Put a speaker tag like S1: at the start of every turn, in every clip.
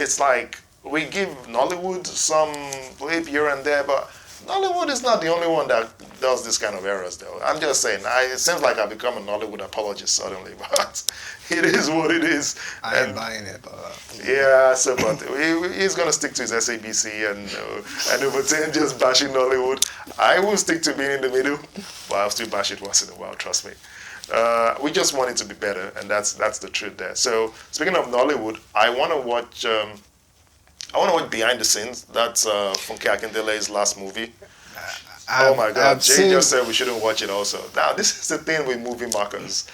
S1: it's like we give Nollywood some blip here and there, but Nollywood is not the only one that does this kind of errors, though. I'm just saying, it seems like I've become a Nollywood apologist suddenly, but it is what it is.
S2: I ain't
S1: And
S2: buying it, but
S1: yeah, so but he's gonna stick to his SABC and overtake just bashing Nollywood. I will stick to being in the middle, but I'll still bash it once in a while. Trust me. We just want it to be better, and that's the truth there. So speaking of Nollywood, I want to watch. I want to watch Behind the Scenes. That's Funke Akindele's last movie. Oh my God,
S2: I've
S1: Jay
S2: seen.
S1: just said we shouldn't watch it also. Now, this is the thing with movie markers.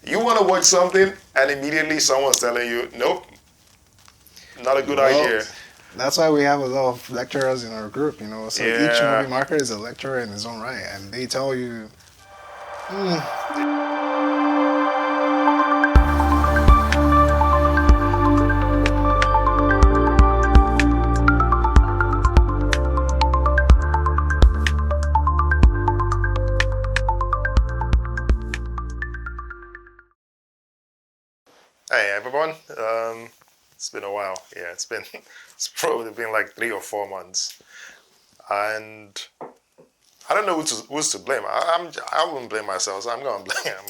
S1: You want to watch something, and immediately someone's telling you, nope, not a good
S2: Well,
S1: idea.
S2: that's why we have a lot of lecturers in our group, So each
S1: Yeah.
S2: movie marker is a lecturer in his own right, and they tell you,
S1: Hey everyone, it's been a while. Yeah, it's probably been like 3 or 4 months, and I don't know who's to blame. I wouldn't blame myself, so I'm blame him.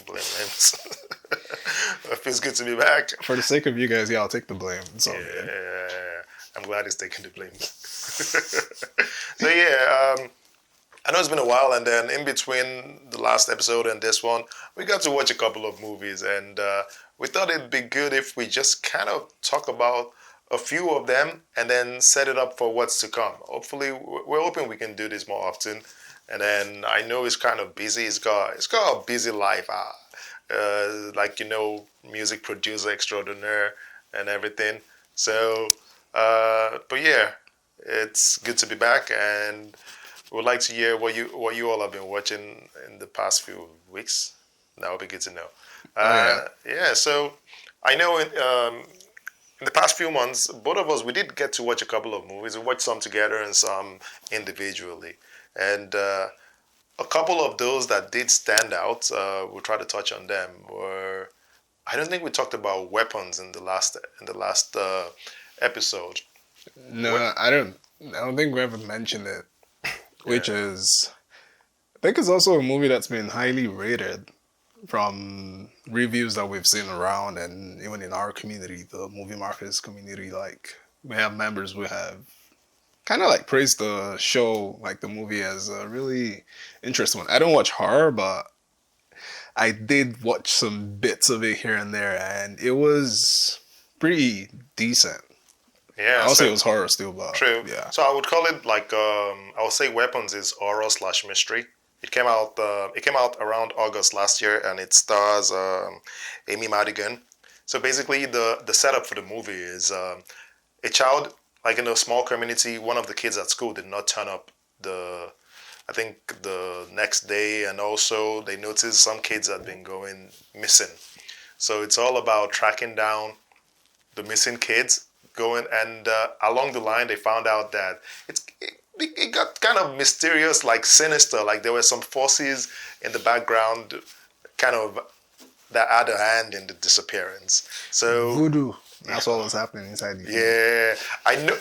S1: It feels good to be back.
S2: for the sake of you guys, yeah, I'll take the blame. It's all good.
S1: Yeah, I'm glad he's taking the blame. So yeah, I know it's been a while, and then in between the last episode and this one, we got to watch a couple of movies, and we thought it'd be good if we just kind of talk about a few of them and then set it up for what's to come. Hopefully, we're hoping we can do this more often. And then I know he's kind of busy. He's got a busy life, like music producer extraordinaire and everything. So, but yeah, it's good to be back, and we would like to hear what you all have been watching in the past few weeks. That would be good to know.
S2: Oh yeah.
S1: Yeah, so I know in the past few months, both of us we did get to watch a couple of movies. We watched some together and some individually, and a couple of those that did stand out. We'll try to touch on them. Were I don't think we talked about weapons in the last episode.
S2: No, I don't think we ever mentioned it, which
S1: Yeah.
S2: is, I think it's also a movie that's been highly rated from reviews that we've seen around, and even in our community, the movie markers community. Like, we have members who have kind of like praised the show, like the movie, as a really interesting one. I don't watch horror, but I did watch some bits of it here and there, and it was pretty decent.
S1: Yeah.
S2: I'll say it
S1: So
S2: was horror still, but
S1: true.
S2: yeah.
S1: So I would call it like I would say weapons is horror slash mystery. It came out. It came out around August last year, and it stars Amy Madigan. So basically, the setup for the movie is a child, like in a small community. One of the kids at school did not turn up I think the next day, and also they noticed some kids had been going missing. So it's all about tracking down the missing kids, going, and along the line they found out that it got kind of mysterious, like sinister, like there were some forces in the background, kind of that had a hand in the disappearance. So
S2: Voodoo. That's all that's happening inside the film.
S1: yeah, I know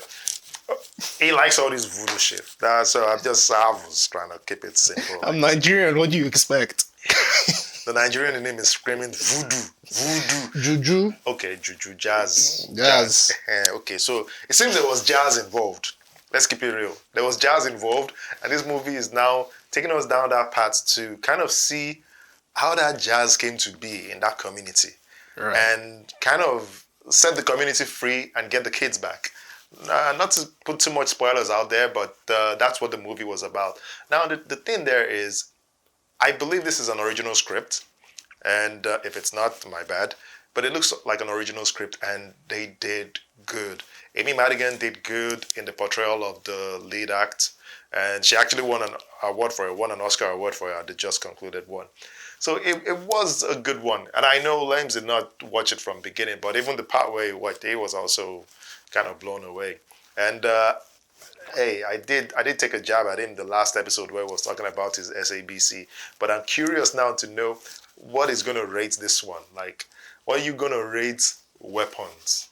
S1: he likes all this voodoo shit. So I was trying to keep it simple.
S2: I'm Nigerian. What do you expect?
S1: The Nigerian name is screaming voodoo, voodoo.
S2: Juju.
S1: Okay, juju, jazz.
S2: Jazz.
S1: Okay, so it seems there was jazz involved. Let's keep it real. There was jazz involved, and this movie is now taking us down that path to kind of see how that jazz came to be in that community,
S2: Right.
S1: and kind of set the community free and get the kids back. Not to put too much spoilers out there, but that's what the movie was about. Now, the thing there is, I believe this is an original script, and if it's not, my bad. But it looks like an original script, and they did good. Amy Madigan did good in the portrayal of the lead act, and she actually won an award for it, won an Oscar award for it, the just concluded one. So it was a good one, and I know Lames did not watch it from beginning, but even the part where he watched it, he was also kind of blown away. And hey, I did take a jab at him the last episode where he was talking about his SABC, but I'm curious now to know what is going to rate this one. Like, what are you going to rate weapons?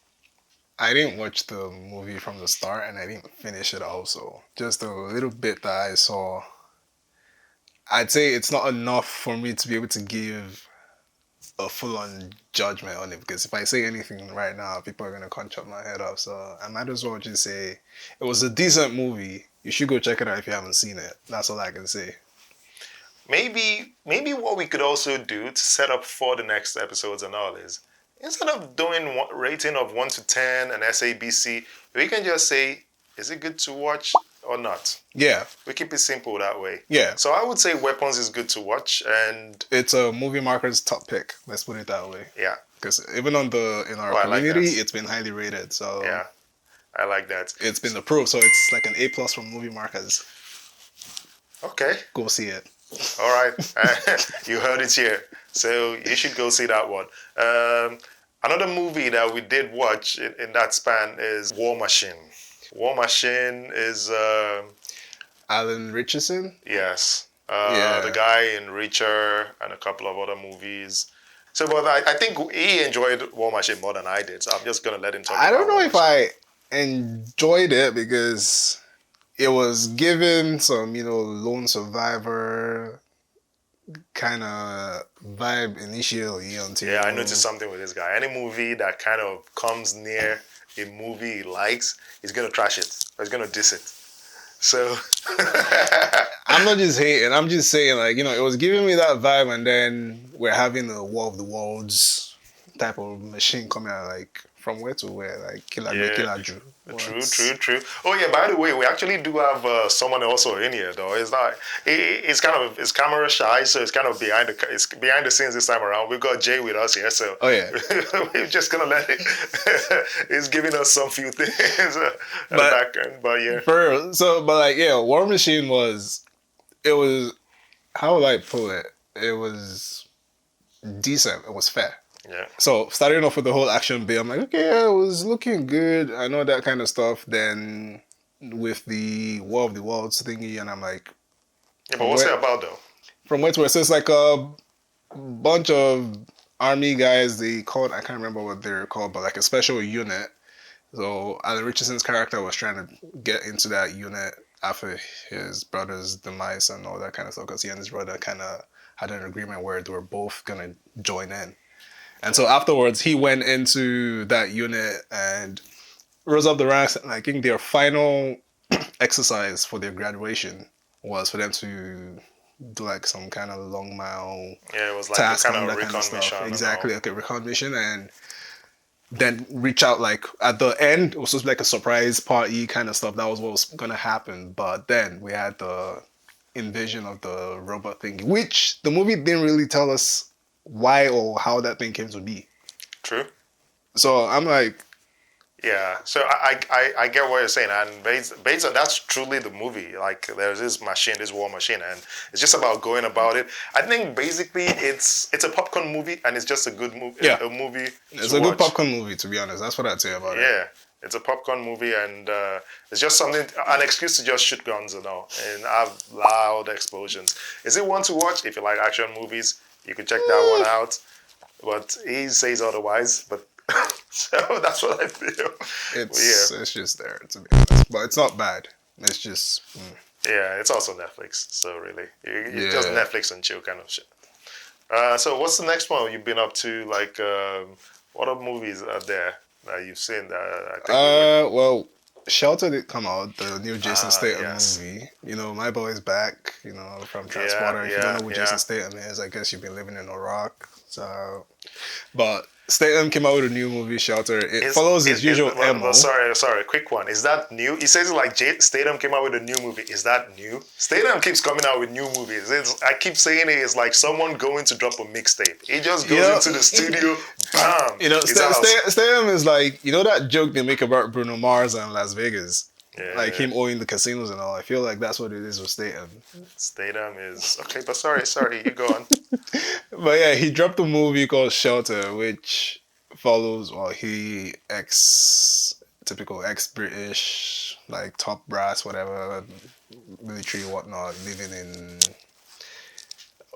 S2: I didn't watch the movie from the start, and I didn't finish it also. Just a little bit that I saw. I'd say it's not enough for me to be able to give a full-on judgment on it, because if I say anything right now, people are gonna chop my head off. So I might as well just say it was a decent movie. You should go check it out if you haven't seen it. That's all I can say.
S1: Maybe what we could also do to set up for the next episodes and all is, instead of doing rating of 1 to 10 and SABC, we can just say, is it good to watch or not?
S2: Yeah,
S1: We keep it simple that way.
S2: yeah.
S1: So I would say Weapons is good to watch, and
S2: It's a movie marker's top pick. Let's put it that way.
S1: yeah.
S2: Because even in our
S1: Oh, I like
S2: community,
S1: that.
S2: it's been highly rated. So
S1: Yeah, I like that.
S2: it's been approved. So it's like an A plus from movie markers.
S1: Okay,
S2: Go see it.
S1: all right. You heard it here. So you should go see that one. Another movie that we did watch in that span is War Machine. War Machine is,
S2: Alan Richardson.
S1: yes,
S2: Yeah.
S1: the guy in Reacher and a couple of other movies. So, but I think he enjoyed War Machine more than I did. So I'm just gonna let him talk.
S2: I
S1: about
S2: don't know
S1: War
S2: if
S1: Machine.
S2: I enjoyed it because it was given some, lone survivor kind of vibe initially until.
S1: Yeah, I noticed something with this guy. Any movie that kind of comes near a movie he likes, he's gonna trash it. Or he's gonna diss it. So
S2: I'm not just hating. I'm just saying, like, it was giving me that vibe, and then we're having a War of the Worlds type of machine coming out, like, from where to where, like, Killer
S1: yeah,
S2: Killer Drew.
S1: true. Oh yeah, by the way, we actually do have someone also in here though. It's not. It's camera shy, so it's kind of it's behind the scenes this time around. We've got Jay with us here, so
S2: Oh, yeah.
S1: we're just gonna let it. He's giving us some few things at the
S2: But-
S1: back end, but yeah.
S2: For real. So, but, like, yeah, War Machine it was, how would I put it? It was decent. It was fair.
S1: Yeah.
S2: So starting off with the whole action bit, I'm like, okay, yeah, it was looking good. I know that kind of stuff. Then with the War of the Worlds thingy, and I'm like,
S1: Yeah, but what's it about though?
S2: from where to where? So it's like a bunch of army guys. I can't remember what they're called, but like a special unit. So Alan Richardson's character was trying to get into that unit after his brother's demise and all that kind of stuff, because he and his brother kind of had an agreement where they were both gonna join in. And so afterwards, he went into that unit and rose up the ranks. And I think their final exercise for their graduation was for them to do like some kind of long mile
S1: Yeah, it was like
S2: task
S1: a kind
S2: and
S1: of
S2: that kind
S1: recon
S2: of stuff.
S1: mission.
S2: Exactly, like a recon mission, and then reach out like at the end. It was just like a surprise party kind of stuff. That was what was gonna happen. But then we had the invasion of the robot thing, which the movie didn't really tell us why or how that thing came to be.
S1: True.
S2: So I'm like,
S1: Yeah, so I get what you're saying, and based on that's truly the movie. Like there's this machine, this war machine, and it's just about going about it. I think basically it's a popcorn movie, and it's just a good movie.
S2: Yeah.
S1: A movie.
S2: it's
S1: to
S2: a good
S1: watch.
S2: popcorn movie, to be honest. That's what I'd say about it.
S1: Yeah, it's a popcorn movie, and it's just an excuse to just shoot guns and all, and have loud explosions. Is it one to watch if you like action movies? You can check that one out, but he says otherwise. But so that's what I feel.
S2: It's just there, to be honest. But it's not bad. It's just
S1: Yeah, it's also Netflix. So really, you just
S2: Yeah.
S1: Netflix and chill kind of shit. So what's the next one you've been up to? Like, what other movies are there that you've seen that I think?
S2: well, Shelter did come out, the new Jason Statham
S1: yes.
S2: movie. My boy's back, from Transporter. If you don't know who
S1: yeah.
S2: Jason Statham is, I guess you've been living in a rock. So, but Statham came out with a new movie, Shelter. It follows his usual MO.
S1: Sorry, quick one. Is that new? He says like Statham came out with a new movie. Is that new? Statham keeps coming out with new movies. I keep saying it's like someone going to drop a mixtape. He just goes into the studio, bam. he's out.
S2: Statham is like, that joke they make about Bruno Mars and Las Vegas.
S1: Yeah.
S2: Like him owning the casinos and all. I feel like that's what it is with Statham.
S1: Statham is okay, but sorry, you go on.
S2: But yeah, he dropped a movie called Shelter, which follows, typical ex-British, like top brass, whatever, military, whatnot, living in,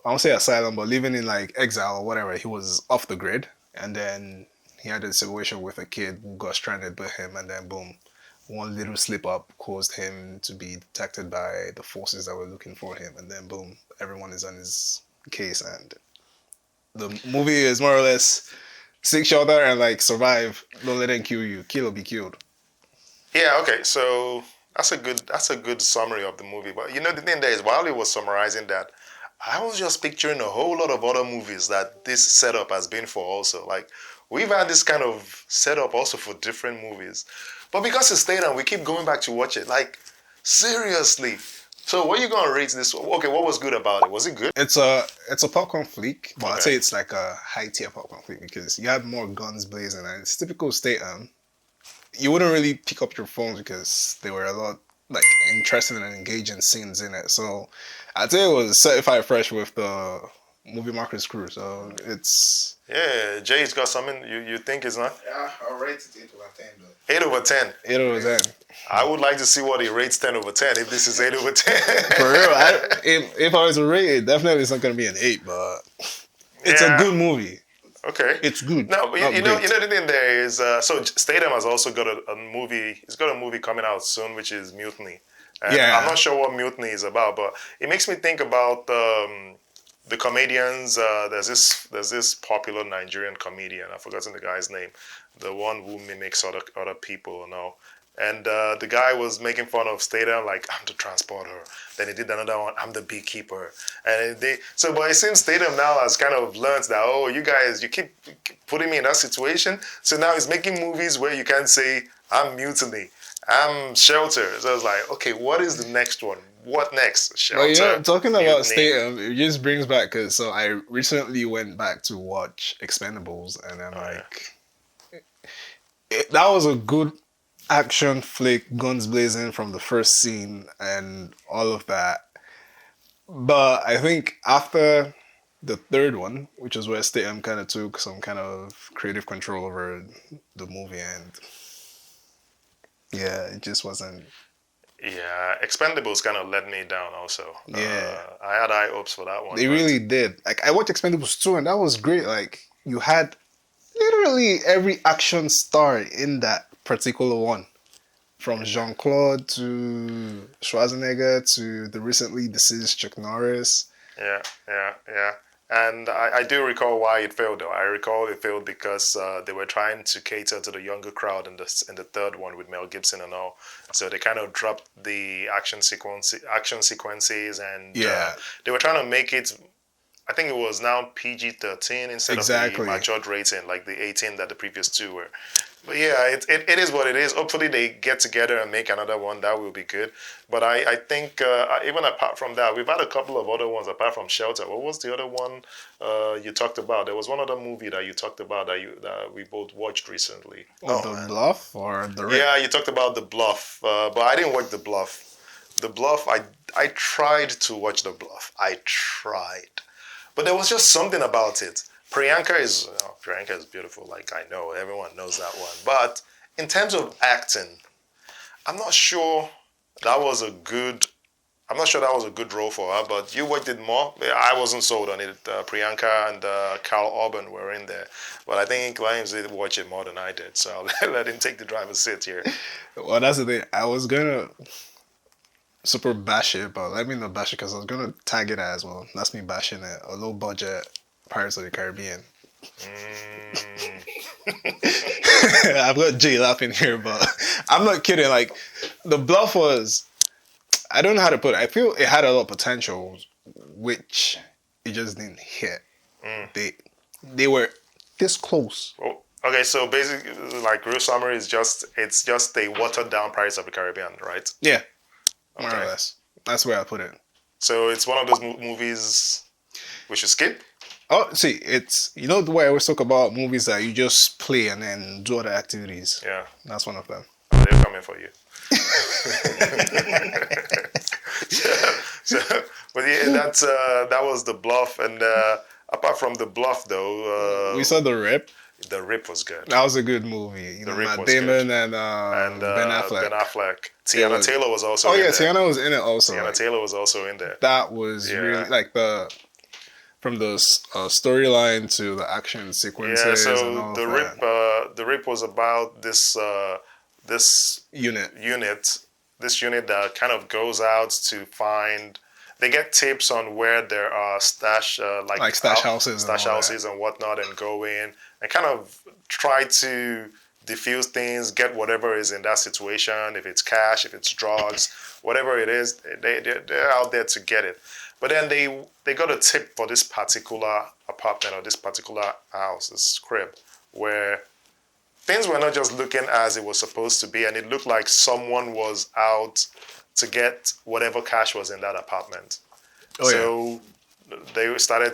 S2: I won't say asylum, but living in like exile or whatever. He was off the grid, and then he had a situation with a kid who got stranded with him, and then boom, one little slip up caused him to be detected by the forces that were looking for him, and then boom, everyone is on his case, and the movie is more or less seek shelter and like survive. Don't let them kill you. Kill or be killed.
S1: Yeah, okay, so that's a good summary of the movie. But the thing there is, while he was summarizing that, I was just picturing a whole lot of other movies that this setup has been for also. Like we've had this kind of setup also for different movies. But because it's stayed on, we keep going back to watch it. Like, seriously. So what are you gonna rate this? Okay, what was good about it? Was it good?
S2: It's a popcorn flick, but I'd
S1: Okay.
S2: say it's like a high tier popcorn flick because you have more guns blazing, and it's typical Statham. You wouldn't really pick up your phones because there were a lot like interesting and engaging scenes in it. So I'd say it was certified fresh with the movie Marcus crew. So it's
S1: Yeah, Jay's got something you think is not?
S2: yeah, I'll rate it 8/10 though.
S1: 8/10.
S2: 8/10.
S1: I would like to see what he rates 10/10 if this is 8/10.
S2: For real, if I was to rate it, definitely it's not gonna be an 8, but it's a
S1: Yeah.
S2: good movie.
S1: Okay.
S2: It's good.
S1: No, but
S2: not
S1: you know,
S2: great.
S1: the thing there is, so Statham has also got a movie. He's got a movie coming out soon, which is Mutiny. And
S2: Yeah.
S1: I'm not sure what Mutiny is about, but it makes me think about the comedians. There's this popular Nigerian comedian. I've forgotten the guy's name. The one who mimics other people, And the guy was making fun of Statham, like, I'm the transporter. Then he did another one, I'm the beekeeper. But it seems Statham now has kind of learned that, oh, you guys, you keep putting me in that situation. So now he's making movies where you can say, I'm Mutiny, I'm Shelter. So I was like, okay, what is the next one? What next? Shelter.
S2: But talking about
S1: Mutiny.
S2: Statham, it just brings back because so I recently went back to watch Expendables, and then that was a good action flick, guns blazing from the first scene and all of that. But I think after the third one, which is where Statham kind of took some kind of creative control over the movie, and yeah, it just wasn't.
S1: Yeah, Expendables kind of let me down also.
S2: Yeah.
S1: I had high hopes for that one.
S2: They
S1: but-
S2: really did. Like I watched Expendables 2 and that was great. Like you had literally every action star in that particular one. From Jean-Claude to Schwarzenegger to the recently deceased Chuck Norris.
S1: Yeah. And I do recall why it failed though. I recall it failed because they were trying to cater to the younger crowd in the third one with Mel Gibson and all. So they kind of dropped the action sequences and
S2: Yeah.
S1: they were trying to make it. I think it was now PG-13 instead of the matured rating, like the 18 that the previous two were. But yeah, it is what it is. Hopefully they get together and make another one. That will be good. But I think even apart from that, we've had a couple of other ones apart from Shelter. What was the other one you talked about? There was one other movie that you talked about that we both watched recently.
S2: The Bluff or the Rip?
S1: Yeah, you talked about The Bluff, but I didn't watch The Bluff. The Bluff, I tried to watch The Bluff. I tried. But there was just something about it. Priyanka is beautiful, like I know, everyone knows that one. But in terms of acting, I'm not sure that was a good role for her, but you watched it more. I wasn't sold on it. Priyanka and Carl Urban were in there. But I think Liams did watch it more than I did, so I'll let him take the driver's seat here.
S2: Well, that's the thing. I was gonna super bash it, but let me not bash it because I was gonna tag it as well. That's me bashing it. A low budget Pirates of the Caribbean. I've got Jay laughing here, but I'm not kidding. Like The Bluff was, I don't know how to put it. I feel it had a lot of potential, which it just didn't hit. They were this close.
S1: Well, okay, so basically, like real summary is it's just a watered down Pirates of the Caribbean, right?
S2: Yeah, more or
S1: Okay.
S2: less. That's where I put it.
S1: So it's one of those movies we should skip.
S2: Oh, see, it's the way I always talk about movies that you just play and then do other activities.
S1: Yeah,
S2: That's one of them.
S1: they're coming for you. But yeah, that was The Bluff, and apart from The Bluff, though,
S2: We saw The Rip.
S1: The Rip was good.
S2: That was a good movie.
S1: The Rip
S2: Matt
S1: was
S2: Damon
S1: good.
S2: and Ben Affleck.
S1: Ben Affleck. Tiana Taylor was also
S2: Oh
S1: in
S2: yeah,
S1: there.
S2: Tiana was in it also.
S1: Tiana Taylor was also in there.
S2: That was
S1: Yeah.
S2: really like the from the storyline to the action
S1: Yeah,
S2: sequences and
S1: so
S2: all of that.
S1: The rip was about this
S2: Unit.
S1: unit, this unit that kind of goes out to find. They get tips on where there are
S2: Like stash houses and
S1: stash
S2: all that.
S1: houses and whatnot, and go in and kind of try to diffuse things, get whatever is in that situation. If it's cash, if it's drugs, whatever it is, they're out there to get it. But then they got a tip for this particular apartment or this particular house, this crib, where things were not just looking as it was supposed to be, and it looked like someone was out to get whatever cash was in that apartment.
S2: Oh yeah.
S1: So they started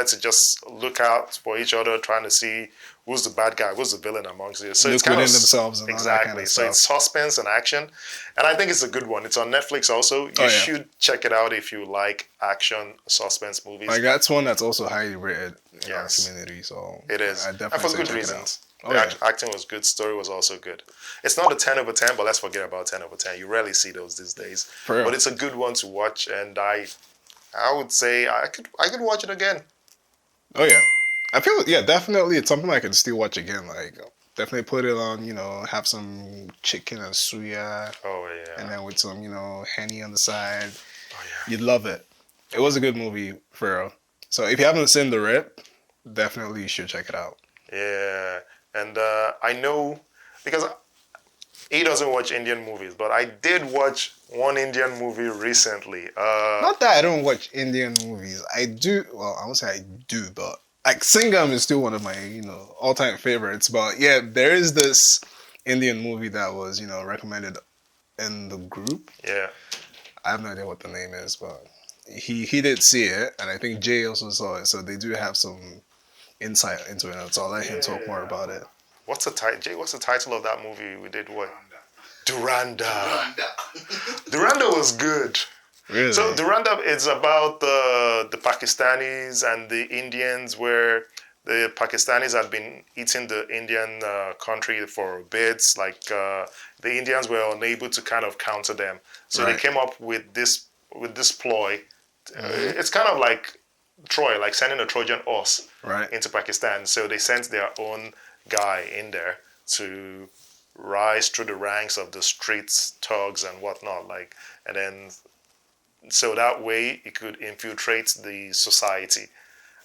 S1: to just look out for each other, trying to see who's the bad guy, who's the villain amongst you. So
S2: Look
S1: it's kind
S2: within
S1: of
S2: themselves and all that
S1: exactly.
S2: kind of
S1: So
S2: stuff.
S1: it's suspense and action, and I think it's a good one. It's on Netflix also. You should check it out if you like action suspense movies.
S2: Like that's one that's also highly rated in
S1: Yes.
S2: our community. So
S1: It is,
S2: I
S1: and
S2: definitely
S1: for
S2: say
S1: good
S2: check it
S1: reasons.
S2: out. Oh,
S1: The
S2: yeah.
S1: acting was good. Story was also good. It's not a 10 over 10, but let's forget about 10 over 10. You rarely see those these days.
S2: For real.
S1: But it's a good one to watch, and I would say I could watch it again.
S2: Oh yeah, I feel definitely it's something I can still watch again. Like definitely put it on, have some chicken and suya,
S1: Oh yeah.
S2: and then with some henny on the side.
S1: Oh yeah.
S2: You'd love it. It was a good movie for real. So if you haven't seen The Rip, definitely you should check it out.
S1: Yeah, and I know because he doesn't watch Indian movies, but I did watch one Indian movie recently.
S2: Not that I don't watch Indian movies. I do. Well, I won't say I do, but like Singham is still one of my all-time favorites. But yeah, there is this Indian movie that was recommended in the group.
S1: Yeah.
S2: I have no idea what the name is, but he did see it, and I think Jay also saw it. So they do have some insight into it. So I'll let him talk more about it.
S1: What's the title? Jay, what's the title of that movie we did? What? Duranda. Duranda was good.
S2: Really?
S1: So Duranda is about the Pakistanis and the Indians, where the Pakistanis had been eating the Indian country for bits. Like the Indians were unable to kind of counter them, so they came up with this ploy. It's kind of like Troy, like sending a Trojan horse into Pakistan. So they sent their own guy in there to rise through the ranks of the streets thugs and whatnot, like, and then so that way it could infiltrate the society.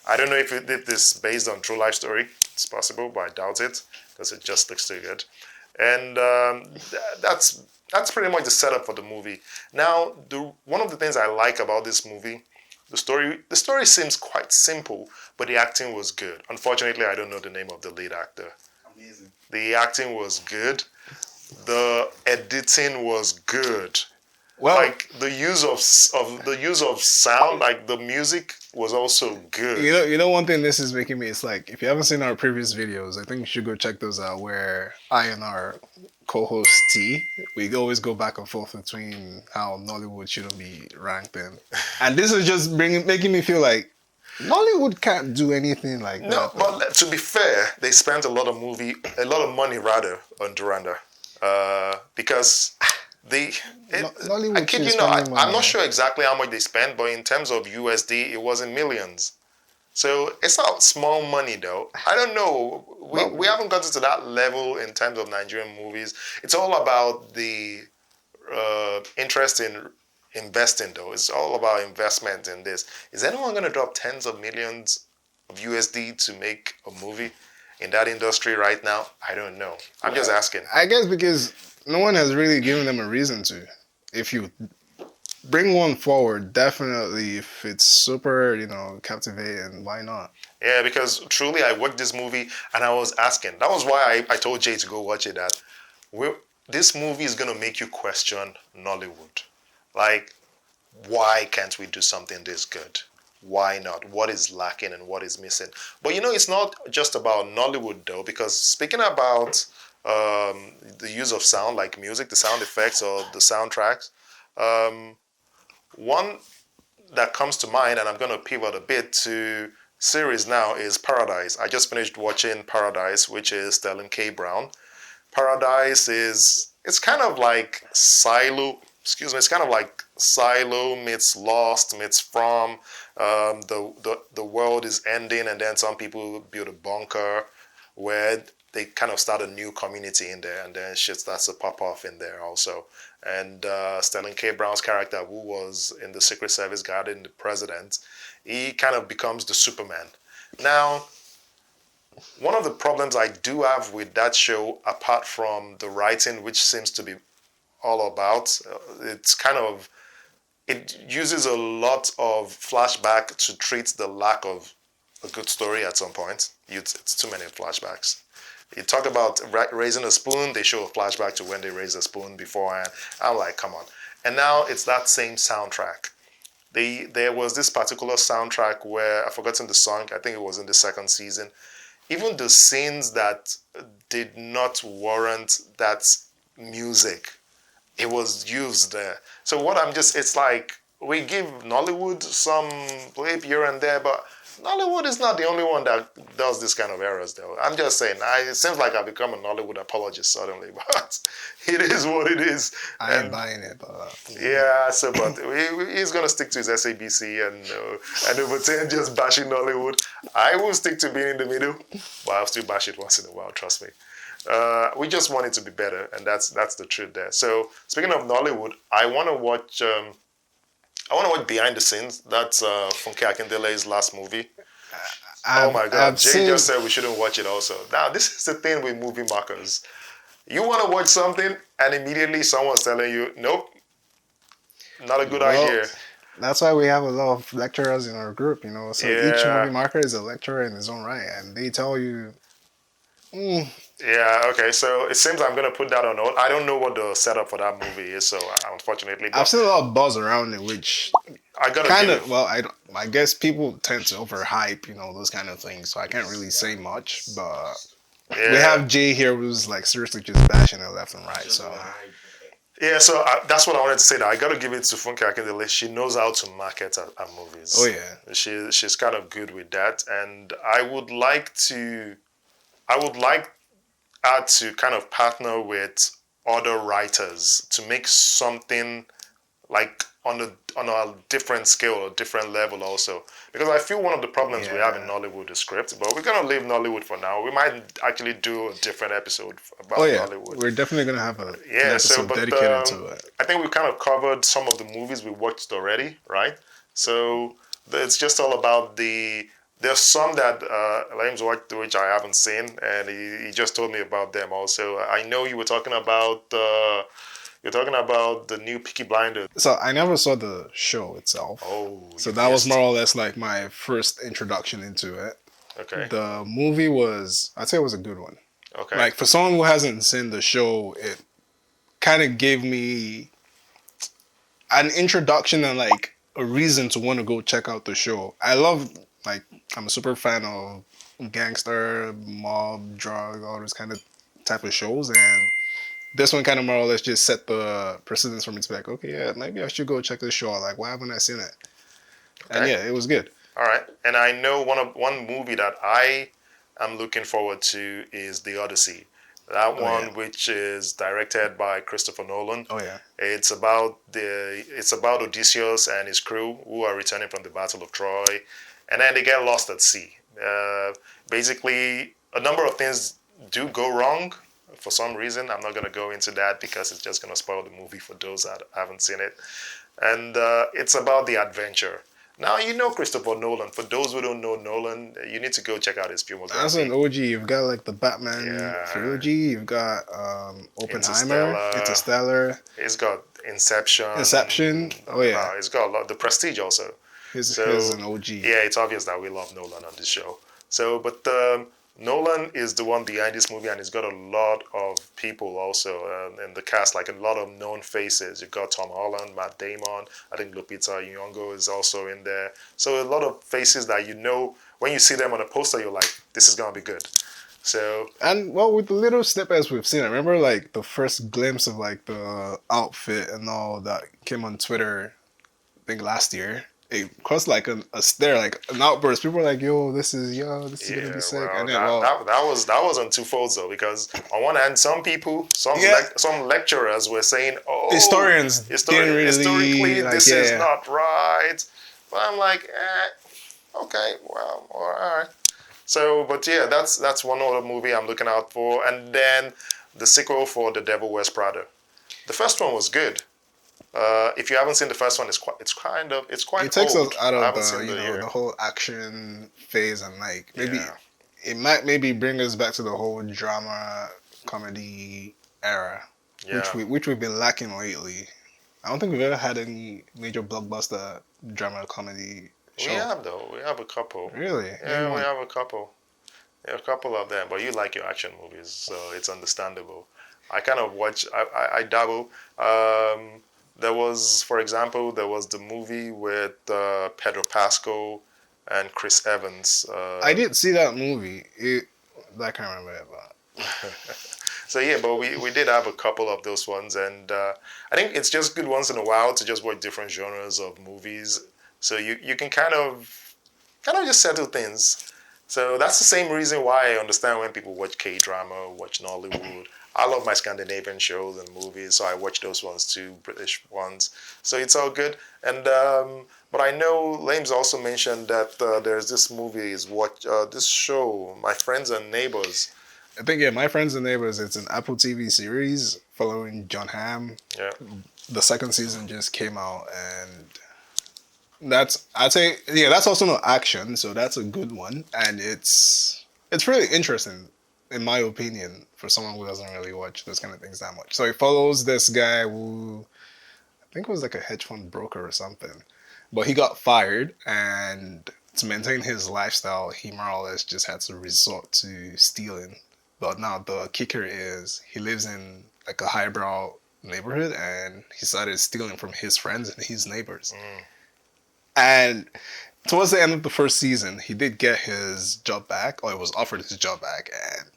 S1: I don't know if it did this based on true life story. It's possible, but I doubt it because it just looks too good. And that's pretty much the setup for the movie. Now, one of the things I like about this movie, the story seems quite simple, but the acting was good. Unfortunately, I don't know the name of the lead actor.
S3: Amazing.
S1: The acting was good. The editing was good.
S2: Well,
S1: like the use of sound, like the music was also good.
S2: You know one thing this is making me, it's like if you haven't seen our previous videos, I think you should go check those out, where I and our co-host T, we always go back and forth between how Nollywood shouldn't be ranked in. And this is just making me feel like Nollywood can't do anything like that.
S1: No, but to be fair, they spent a lot of money rather on Duranda, because I kid you not, I'm not sure exactly how much they spent, but in terms of USD, it was in millions. So it's not small money though. I don't know. We haven't gotten to that level in terms of Nigerian movies. It's all about the interest in investing though. It's all about investment in this. Is anyone going to drop tens of millions of USD to make a movie in that industry right now? I don't know. I'm just asking.
S2: I guess because no one has really given them a reason to. If you bring one forward, definitely, if it's super, captivating, why not?
S1: Yeah, because truly I watched this movie and I was asking. That was why I told Jay to go watch it, that this movie is going to make you question Nollywood. Like, why can't we do something this good? Why not? What is lacking and what is missing? But it's not just about Nollywood though, because speaking about the use of sound, like music, the sound effects or the soundtracks, one that comes to mind, and I'm going to pivot a bit to series now, is Paradise. I just finished watching Paradise, which is Sterling K. Brown. Paradise it's kind of like Silo excuse me, it's kind of like Silo meets Lost meets From. The world is ending, and then some people build a bunker where they kind of start a new community in there, and then shit starts to pop off in there also. And Sterling K. Brown's character, who was in the Secret Service guarding the president, he kind of becomes the Superman. Now, one of the problems I do have with that show, apart from the writing, which seems to be all about, it's kind of it uses a lot of flashback to treat the lack of a good story at some point. It's too many flashbacks. You talk about raising a spoon, they show a flashback to when they raised a spoon beforehand. I'm like, come on. And now it's that same soundtrack. There was this particular soundtrack where I've forgotten the song, I think it was in the second season. Even the scenes that did not warrant that music, it was used there. So what I'm just, it's like we give Nollywood some blip here and there, but Nollywood is not the only one that does this kind of errors, though. I'm just saying, it seems like I've become a Nollywood apologist suddenly, but it is what it is.
S2: I ain't buying it, but
S1: Yeah, so but he's gonna stick to his SABC and over 10 just bashing Nollywood. I will stick to being in the middle, but I'll still bash it once in a while. Trust me. We just want it to be better, and that's the truth there. So speaking of Nollywood, I want to watch. I want to watch Behind the Scenes. That's Funke Akindele's last movie. Oh my God! Jay just said we shouldn't watch it. Also, now this is the thing with movie markers. You want to watch something, and immediately someone's telling you, "Nope, not a good idea."
S2: That's why we have a lot of lecturers in our group, you know. So each movie marker is a lecturer in his own right, and they tell you.
S1: Yeah, okay, so it seems I'm going to put that on hold. I don't know what the setup for that movie is, so unfortunately.
S2: I've seen a lot of buzz around it, which
S1: I got
S2: kind of, well, I guess people tend to overhype, you know, those kind of things, so I can't really say much, but we have Jay here who's like seriously just bashing it left and right, so.
S1: Yeah, so that's what I wanted to say. That I got to give it to Funke Akindele. She knows how to market her movies.
S2: Oh, yeah.
S1: She's kind of good with that, and I would like her to kind of partner with other writers to make something like on a different scale, a different level also. Because I feel one of the problems we have in Nollywood is script, but we're gonna leave Nollywood for now. We might actually do a different episode about Nollywood.
S2: We're definitely gonna have an episode dedicated to it.
S1: I think we kind of covered some of the movies we watched already, right? So it's just all about there's some that Lames watched which I haven't seen, and he just told me about them also. I know you were talking about the new Peaky Blinders.
S2: So I never saw the show itself.
S1: Oh,
S2: so that was more or less like my first introduction into it.
S1: Okay.
S2: The movie I'd say it was a good one.
S1: Okay.
S2: Like for someone who hasn't seen the show, it kind of gave me an introduction and like a reason to want to go check out the show. I'm a super fan of gangster, mob, drug, all those kind of type of shows, and this one kind of more or less just set the precedence for me to be like, okay, yeah, maybe I should go check this show out. Like, why haven't I seen it? Okay. And yeah, it was good.
S1: All right, and I know one movie that I am looking forward to is The Odyssey. That one, which is directed by Christopher Nolan.
S2: Oh yeah.
S1: It's about Odysseus and his crew who are returning from the Battle of Troy, and then they get lost at sea. Basically, a number of things do go wrong for some reason. I'm not going to go into that because it's just going to spoil the movie for those that haven't seen it. And it's about the adventure. Now, you know Christopher Nolan. For those who don't know Nolan, you need to go check out his filmography.
S2: That's an OG. You've got like the Batman trilogy. You've got Oppenheimer, Interstellar.
S1: He's got Inception.
S2: Oh yeah.
S1: He's got a lot. The Prestige also.
S2: He's an OG.
S1: Yeah, it's obvious that we love Nolan on this show. So, but Nolan is the one behind this movie, and he's got a lot of people also in the cast, like a lot of known faces. You've got Tom Holland, Matt Damon. I think Lupita Nyong'o is also in there. So a lot of faces that you know when you see them on a poster, you're like, this is gonna be good. So
S2: and well, with the little snippets we've seen, I remember like the first glimpse of like the outfit and all that came on Twitter, I think last year. it caused like a stare, like an outburst. People were like, this is gonna be
S1: Yeah,
S2: sick.
S1: well,
S2: And then, well,
S1: that was on two folds though, because on one hand, some people,
S2: yeah,
S1: some lecturers were saying, "Oh,
S2: historians didn't
S1: historically,
S2: really like,
S1: this is
S2: yeah.
S1: not right," but I'm like, okay, well, all right. So, but yeah, that's one other movie I'm looking out for, and then the sequel for The Devil Wears Prada. The first one was good. If you haven't seen the first one, it's quite
S2: It takes us
S1: old.
S2: out
S1: I
S2: of
S1: haven't
S2: the
S1: seen the year.
S2: the whole action phase, and like maybe
S1: Yeah,
S2: it might maybe bring us back to the whole drama comedy era,
S1: yeah.
S2: which we've been lacking lately. I don't think we've ever had any major blockbuster drama comedy
S1: We
S2: show.
S1: have though. We have a couple.
S2: Really? Name
S1: Yeah, we
S2: one.
S1: have a couple. Yeah, a couple of them. But you like your action movies, so it's understandable. I kind of watch. I dabble. There was, for example, there was the movie with Pedro Pascal and Chris Evans.
S2: I did see that movie. I can't remember it, but
S1: So yeah, but we did have a couple of those ones, and I think it's just good once in a while to just watch different genres of movies, so you can kind of just settle things. So that's the same reason why I understand when people watch K drama, watch Nollywood. I love my Scandinavian shows and movies, so I watch those ones too, British ones. So it's all good. And but I know Lames also mentioned that there's this movie is what this show, My Friends and Neighbors.
S2: I think, yeah, My Friends and Neighbors. It's an Apple TV series following John Hamm.
S1: Yeah.
S2: The second season just came out, and I'd say, yeah, that's also no action, so that's a good one, and it's really interesting in my opinion for someone who doesn't really watch those kind of things that much. So it follows this guy who I think was like a hedge fund broker or something, but he got fired, and to maintain his lifestyle, he more or less just had to resort to stealing. But now the kicker is he lives in like a highbrow neighborhood, and he started stealing from his friends and his neighbors. And towards the end of the first season, he did get his job back, or he was offered his job back, and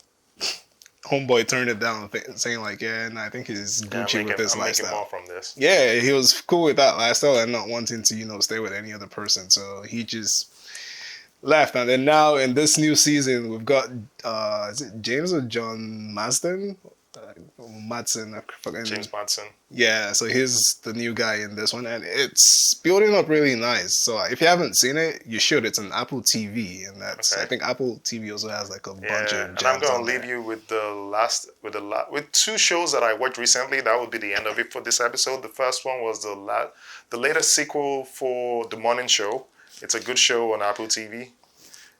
S2: homeboy turned it down, saying like, "Yeah, nah, I think he's
S1: Yeah,
S2: Gucci with this
S1: I'm making more
S2: lifestyle."
S1: from this.
S2: Yeah, he was cool with that lifestyle and not wanting to, stay with any other person. So he just left. And then now in this new season, we've got is it James or John Marsden? Madsen, I
S1: James
S2: forget.
S1: Madsen.
S2: Yeah, so he's the new guy in this one, and it's building up really nice. So if you haven't seen it, you should. It's an Apple TV, and that's I
S1: Okay.
S2: think Apple TV also has like a bunch
S1: Yeah,
S2: of
S1: and I'm
S2: gems
S1: gonna
S2: on
S1: leave
S2: there.
S1: you with with two shows that I watched recently. That would be the end of it for this episode. The first one was the latest sequel for The Morning Show. It's a good show on Apple TV.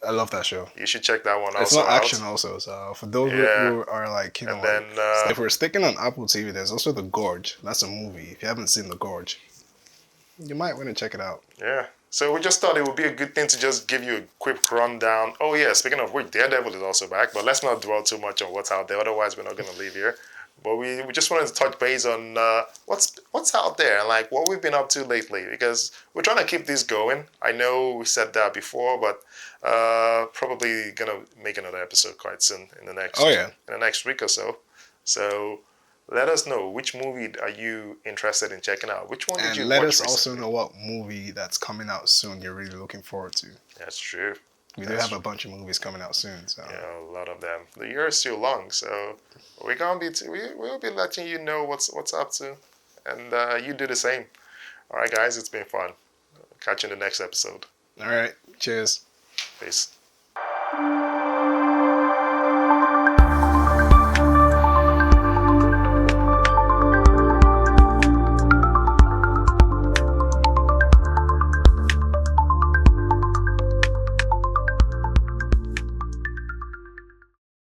S2: I love that show.
S1: You should check that one
S2: It's
S1: also
S2: not action
S1: out.
S2: also, so for those
S1: Yeah,
S2: who are like,
S1: and then
S2: like, if we're sticking on Apple TV, there's also The Gorge. That's a movie. If you haven't seen The Gorge, you might want to check it out.
S1: yeah. So we just thought it would be a good thing to just give you a quick rundown. Oh yeah, speaking of which, Daredevil is also back, but let's not dwell too much on what's out there. Otherwise, we're not going to leave here. But we just wanted to touch base on what's out there and like what we've been up to lately because we're trying to keep this going. I know we said that before, but probably gonna make another episode quite soon
S2: Oh yeah,
S1: in the next week or so. So let us know which movie are you interested in checking out. Which one did
S2: and
S1: you
S2: let
S1: watch
S2: us also
S1: recently?
S2: know what movie that's coming out soon you're really looking forward to.
S1: That's true.
S2: We do
S1: That's
S2: have a bunch of movies coming out soon, so
S1: yeah, a lot of them. The year is still long, so we're gonna be we'll be letting you know what's up to, and you do the same. All right, guys, it's been fun. Catch you in the next episode.
S2: all right, cheers.
S1: Peace.